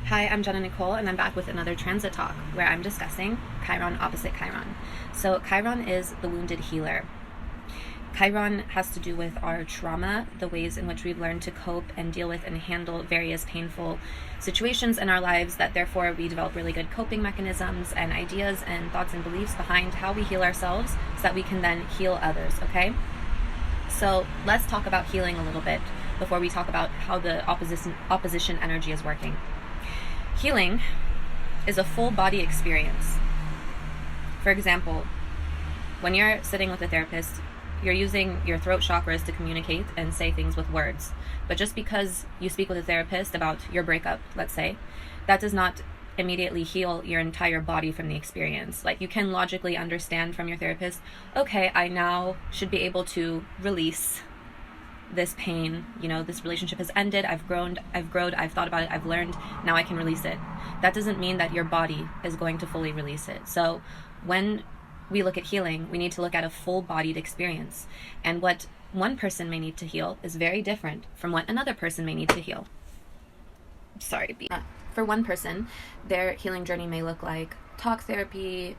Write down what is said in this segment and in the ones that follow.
Hi, I'm Jenna Nicole, and I'm back with another transit talk where I'm discussing Chiron opposite Chiron. So Chiron is the wounded healer. Chiron has to do with our trauma, the ways in which we've learned to cope and deal with and handle various painful situations in our lives, that therefore we develop really good coping mechanisms and ideas and thoughts and beliefs behind how we heal ourselves so that we can then heal others, okay? So let's talk about healing a little bit before we talk about how the opposition energy is working. Healing is a full body experience. For example, when you're sitting with a therapist, you're using your throat chakras to communicate and say things with words. But just because you speak with a therapist about your breakup, let's say, that does not immediately heal your entire body from the experience. Like, you can logically understand from your therapist, okay, I now should be able to release this pain, this relationship has ended, I've grown, I've thought about it, I've learned, now I can release it. That doesn't mean that your body is going to fully release it. So when we look at healing, we need to look at a full-bodied experience. And what one person may need to heal is very different from what another person may need to heal. For one person, their healing journey may look like talk therapy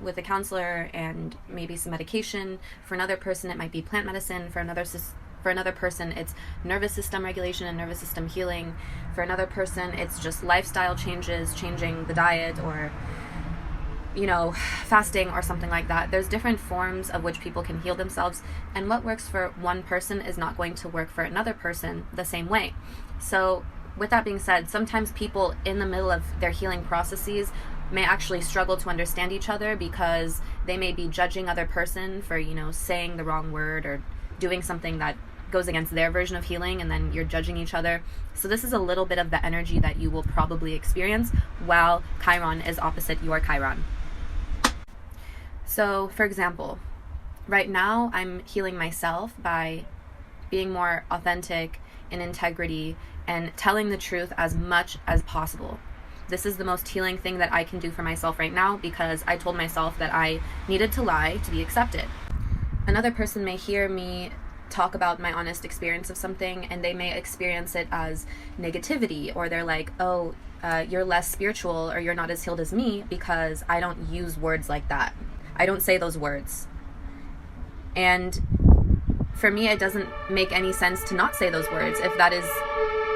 with a counselor and maybe some medication. For another person, it might be plant medicine. For another person, it's nervous system regulation and nervous system healing. For another person, it's just lifestyle changes, changing the diet, or fasting or something like that. There's different forms of which people can heal themselves, and what works for one person is not going to work for another person the same way. So with that being said, sometimes people in the middle of their healing processes may actually struggle to understand each other because they may be judging other person for saying the wrong word or doing something that goes against their version of healing, and then you're judging each other. So this is a little bit of the energy that you will probably experience while Chiron is opposite your Chiron. So for example, right now I'm healing myself by being more authentic, in integrity, and telling the truth as much as possible. This is the most healing thing that I can do for myself right now, because I told myself that I needed to lie to be accepted. Another person may hear me talk about my honest experience of something, and they may experience it as negativity, or they're like, oh, you're less spiritual, or you're not as healed as me, because I don't use words like that. I don't say those words. And for me, it doesn't make any sense to not say those words if that is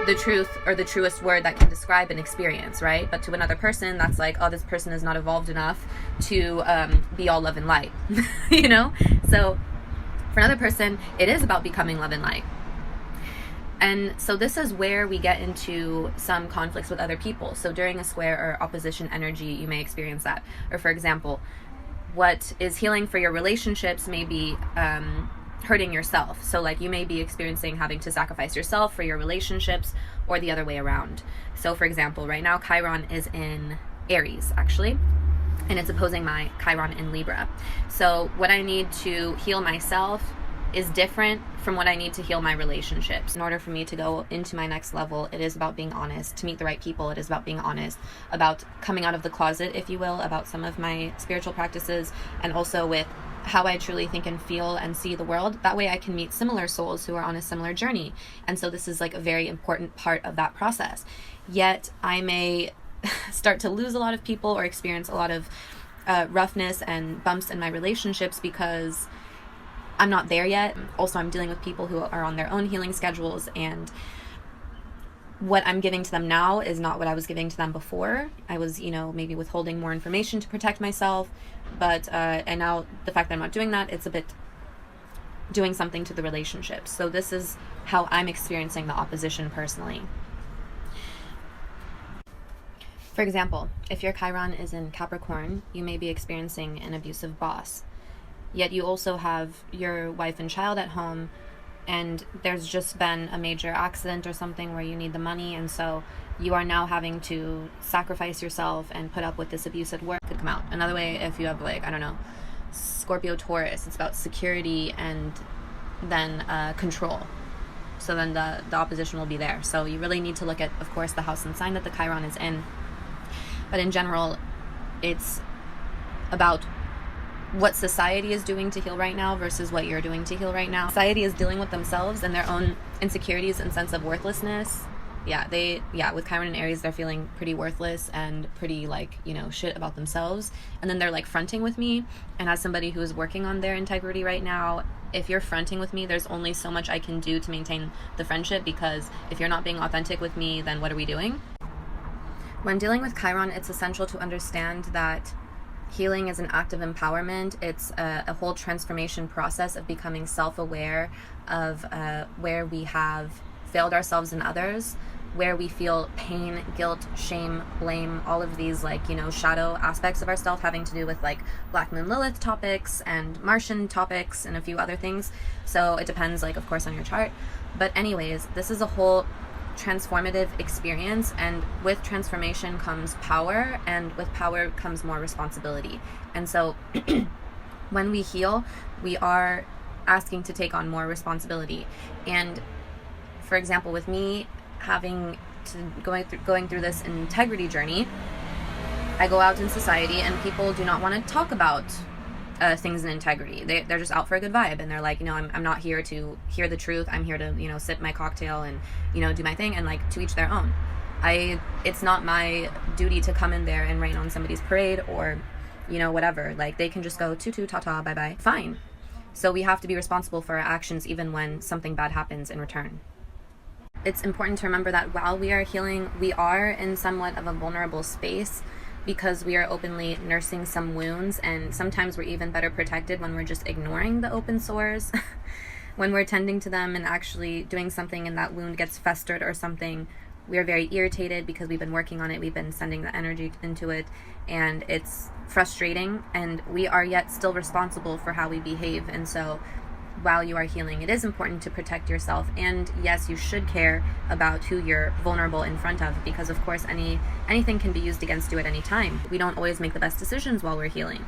the truth or the truest word that can describe an experience, right? But to another person, that's like, oh, this person is not evolved enough to be all love and light, So for another person, it is about becoming love and light. And so this is where we get into some conflicts with other people. So during a square or opposition energy, you may experience that. Or for example, what is healing for your relationships may be hurting yourself. So like, you may be experiencing having to sacrifice yourself for your relationships, or the other way around. So for example, right now Chiron is in Aries actually, and it's opposing my Chiron in Libra. So what I need to heal myself is different from what I need to heal my relationships. In order for me to go into my next level, it is about being honest. To meet the right people, it is about being honest, about coming out of the closet, if you will, about some of my spiritual practices, and also with how I truly think and feel and see the world. That way I can meet similar souls who are on a similar journey. And so this is like a very important part of that process. Yet I may start to lose a lot of people or experience a lot of roughness and bumps in my relationships because I'm not there yet. Also, I'm dealing with people who are on their own healing schedules, and what I'm giving to them now is not what I was giving to them before. I was, maybe withholding more information to protect myself, but and now the fact that I'm not doing that, it's a bit doing something to the relationship. So this is how I'm experiencing the opposition personally. For example, if your Chiron is in Capricorn, you may be experiencing an abusive boss. Yet you also have your wife and child at home, and there's just been a major accident or something where you need the money, and so you are now having to sacrifice yourself and put up with this abusive work. Could come out. Another way, if you have Scorpio, Taurus, it's about security and then control. So then the opposition will be there. So you really need to look at, of course, the house and sign that the Chiron is in. But in general, it's about what society is doing to heal right now versus what you're doing to heal right now. Society is dealing with themselves and their own insecurities and sense of worthlessness with Chiron and Aries, they're feeling pretty worthless and pretty like, shit about themselves. And then they're like fronting with me. And as somebody who is working on their integrity right now, if you're fronting with me, there's only so much I can do to maintain the friendship, because if you're not being authentic with me, then what are we doing? When dealing with Chiron, it's essential to understand that healing is an act of empowerment. It's a whole transformation process of becoming self-aware of where we have failed ourselves and others, where we feel pain, guilt, shame, blame, all of these shadow aspects of ourself having to do with like Black Moon Lilith topics and Martian topics and a few other things. So it depends, of course, on your chart. But anyways, this is a whole transformative experience, and with transformation comes power, and with power comes more responsibility. And so when we heal, we are asking to take on more responsibility. And for example, with me going through this integrity journey, I go out in society and people do not want to talk about things in integrity. They're just out for a good vibe, and they're like, I'm not here to hear the truth. I'm here to sip my cocktail and do my thing, and to each their own. It's not my duty to come in there and rain on somebody's parade or whatever. They can just go toot toot ta ta bye bye, fine. So we have to be responsible for our actions even when something bad happens in return. It's important to remember that while we are healing, we are in somewhat of a vulnerable space, because we are openly nursing some wounds, and sometimes we're even better protected when we're just ignoring the open sores. When we're tending to them and actually doing something and that wound gets festered or something, we are very irritated because we've been working on it, we've been sending the energy into it, and it's frustrating, and we are yet still responsible for how we behave. And so while you are healing, it is important to protect yourself. And yes, you should care about who you're vulnerable in front of, because of course anything can be used against you at any time. We don't always make the best decisions while we're healing,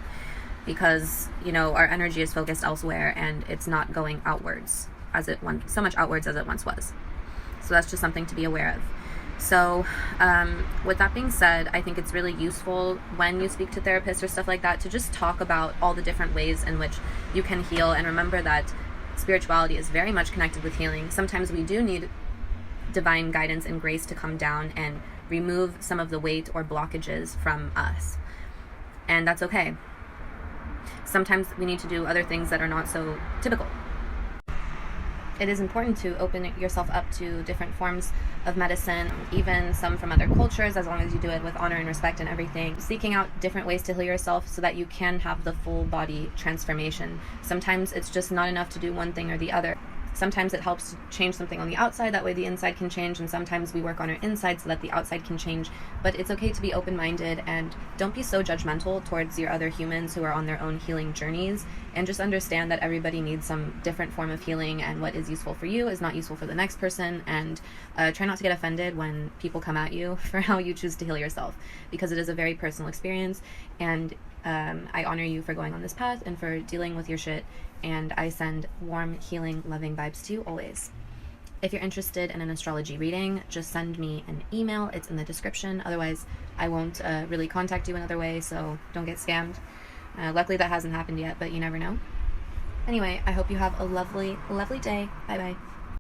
because our energy is focused elsewhere and it's not going outwards so much outwards as it once was. So that's just something to be aware of. So with that being said, I think it's really useful when you speak to therapists or stuff like that to just talk about all the different ways in which you can heal, and remember that spirituality is very much connected with healing. Sometimes we do need divine guidance and grace to come down and remove some of the weight or blockages from us, and that's okay. Sometimes we need to do other things that are not so typical. It is important to open yourself up to different forms of medicine, even some from other cultures, as long as you do it with honor and respect and everything. Seeking out different ways to heal yourself so that you can have the full body transformation. Sometimes it's just not enough to do one thing or the other. Sometimes it helps to change something on the outside, that way the inside can change, and sometimes we work on our inside so that the outside can change. But it's okay to be open-minded, and don't be so judgmental towards your other humans who are on their own healing journeys, and just understand that everybody needs some different form of healing, and what is useful for you is not useful for the next person. And try not to get offended when people come at you for how you choose to heal yourself, because it is a very personal experience, and I honor you for going on this path and for dealing with your shit, and I send warm, healing, loving vibes to you always. If you're interested in an astrology reading, just send me an email. It's in the description. Otherwise, I won't really contact you another way, so don't get scammed. Luckily, that hasn't happened yet, but you never know. Anyway, I hope you have a lovely, lovely day. Bye-bye.